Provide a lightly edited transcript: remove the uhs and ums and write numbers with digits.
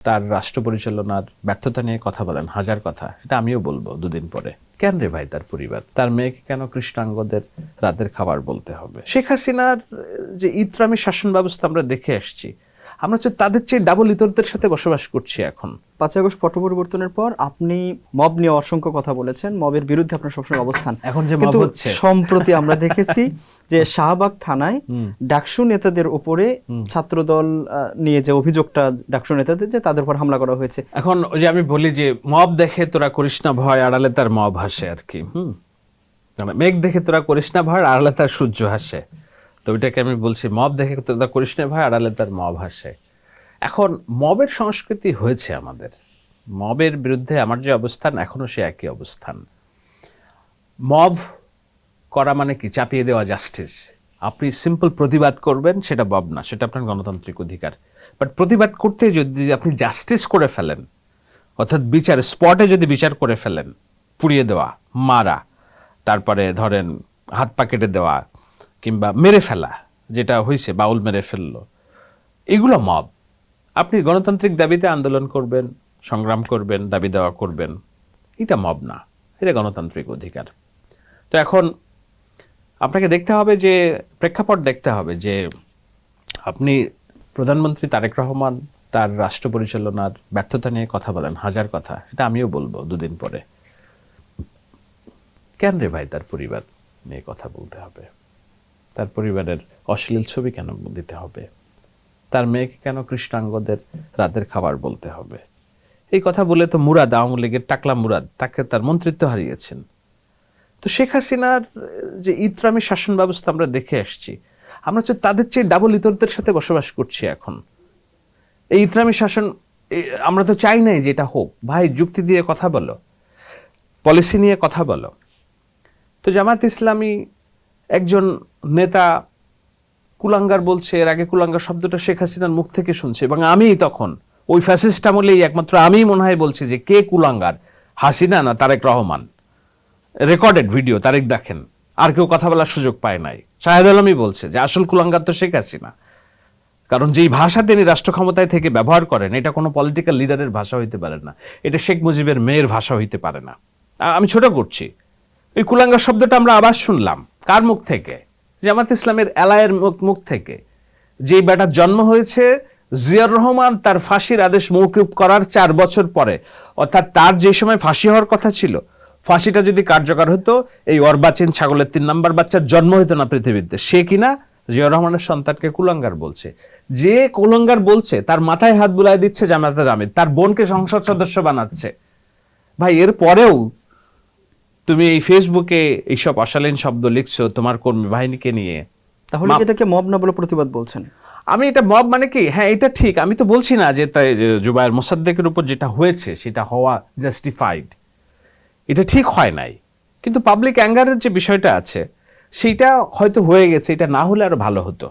তার রাষ্ট্র পরিচালনার ব্যর্থতা নিয়ে কথা বলেন, হাজার কথা, এটা আমিও বলবো দুদিন পরে। কেন রে ভাই তার পরিবার, তার মেয়েকে কেন কৃষ্ণাঙ্গদের রাতের খাবার বলতে হবে? শেখ হাসিনার যে ইতরামি শাসন ব্যবস্থা আমরা দেখে আসছি, আমরা হচ্ছে তাদের চেয়ে ডাবল ইতরদের সাথে বসবাস করছি এখন। 5ই আগস্ট পট পরিবর্তনের পর আপনি মব নিয়ে অসংখ্য কথা বলেছেন, মবের বিরুদ্ধে আপনার সবসময় অবস্থান। এখন যে মব কিন্তু হচ্ছে, সম্প্রতি আমরা দেখেছি যে শাহবাগ থানায় ডাকসু নেতাদের উপরে ছাত্রদল নিয়ে যে অভিযোগটা, ডাকসু নেতাদের যে তাদের উপর হামলা করা হয়েছে। এখন ওই যে আমি বলি যে মব দেখে তোরা করিস না ভয়, আড়ালে তার মব হাসে আর কি। মেঘ দেখে তোরা করিস না ভয়, আড়ালে তার সূর্য হাসে। তো ওইটাকে আমি বলছি, মব দেখে তোরা করিস না ভয়, আড়ালে তার মব হাসে। এখন মবের সংস্কৃতি হয়েছে আমাদের। মবের বিরুদ্ধে আমার যে অবস্থান, এখনো সে একই অবস্থান। মব করা মানে কি? চাপিয়ে দেওয়া জাস্টিস। আপনি সিম্পল প্রতিবাদ করবেন, সেটা মব না, সেটা আপনার গণতান্ত্রিক অধিকার। বাট প্রতিবাদ করতে যদি আপনি জাস্টিস করে ফেলেন, অর্থাৎ বিচার স্পটে যদি বিচার করে ফেলেন, পুড়িয়ে দেওয়া, মারা, তারপরে ধরেন হাত পা কেটে দেওয়া কিংবা মেরে ফেলা, যেটা হয়েছে বাউল মেরে ফেললো, এগুলো মব। আপনি গণতান্ত্রিক দাবিতে আন্দোলন করবেন, সংগ্রাম করবেন, দাবি দেওয়া করবেন, এটা মব না, এটা গণতান্ত্রিক অধিকার। তো এখন আপনাকে দেখতে হবে যে প্রেক্ষাপট দেখতে হবে যে আপনি প্রধানমন্ত্রী তারেক রহমান তার রাষ্ট্র পরিচালনার ব্যর্থতা নিয়ে কথা বলেন, হাজার কথা, এটা আমিও বলবো দুদিন পরে। কেন রে ভাই তার পরিবার নিয়ে কথা বলতে হবে? তার পরিবারের অশ্লীল ছবি কেন দিতে হবে? তার মেয়েকে কেন কৃষ্ণাঙ্গদের রাতের খাবার বলতে হবে? এই কথা বলে তো মুরাদ, আওয়ামী লীগের টাকলা মুরাদ, তাকে তার মন্ত্রিত্ব হারিয়েছেন। তো শেখ হাসিনার যে ইতরামি শাসন ব্যবস্থা আমরা দেখে আসছি, আমরা হচ্ছে তাদের চেয়ে ডাবল ইতরদের সাথে বসবাস করছি এখন। এই ইতরামি শাসন আমরা তো চাই নাই যে এটা হোক। ভাই, যুক্তি দিয়ে কথা বলো, পলিসি নিয়ে কথা বলো। তো জামাত ইসলামী একজন নেতা কুলাঙ্গার বলছে, এর আগে কুলাঙ্গার শব্দটা শেখ হাসিনার মুখ থেকে শুনছে, এবং আমি তখন ওই ফ্যাসিস্ট আমলেই একমাত্র আমিই মনে হয় বলছি যে কে কুলাঙ্গার, হাসিনা না তারেক রহমান। রেকর্ডেড ভিডিও, তারেক দেখেন, আর কেউ কথা বলার সুযোগ পায় নাই। শাহেদ আলমই বলছে যে আসল কুলাঙ্গার তো শেখ হাসিনা, কারণ যেই ভাষা তিনি রাষ্ট্র ক্ষমতায় থেকে ব্যবহার করেন, এটা কোনো পলিটিক্যাল লিডারের ভাষা হইতে পারে না, এটা শেখ মুজিবের মেয়ের ভাষা হইতে পারে না। আমি ছোট করছি, ওই কুলাঙ্গার শব্দটা আমরা আবার শুনলাম কার মুখ থেকে? জামাত ইসলামের এলায়ের মুখ থেকে। যেই বেটার জন্ম হয়েছে জিয়াউর রহমান তার ফাঁসির আদেশ মৌকুব করার 4 বছর পরে, অর্থাৎ তার যে সময় ফাঁসি হওয়ার কথা ছিল, ফাঁসিটা যদি কার্যকর হতো, এই অর্বাচীন ছাগলের 3 নম্বর বাচ্চার জন্ম হতো না পৃথিবীতে। সে কিনা জিয়াউর রহমানের সন্তানকে কুলাঙ্গার বলছে। যে কুলাঙ্গার বলছে তার মাথায় হাত বুলাই দিচ্ছে জামাতের আমির, তার বোনকে সংসদ সদস্য বানাচ্ছে। ভাই, এর পরেও তুমি এই ফেসবুকে এইসব অশালীন শব্দ লিখছো তোমার কর্মী বাহিনীকে নিয়ে। তাহলে এটাকে মব না বলে প্রতিবাদ বলছেন? আমি এটা মব মানে কি, হ্যাঁ এটা ঠিক, আমি তো বলছি না যে তাই জুবায়ের মোসাদ্দেকের উপর যেটা হয়েছে সেটা হওয়া জাস্টিফাইড, এটা ঠিক হয় নাই, কিন্তু পাবলিক অ্যাঙ্গারের যে বিষয়টা আছে সেইটা হয়তো হয়ে গেছে, এটা না হলে আরো ভালো হতো।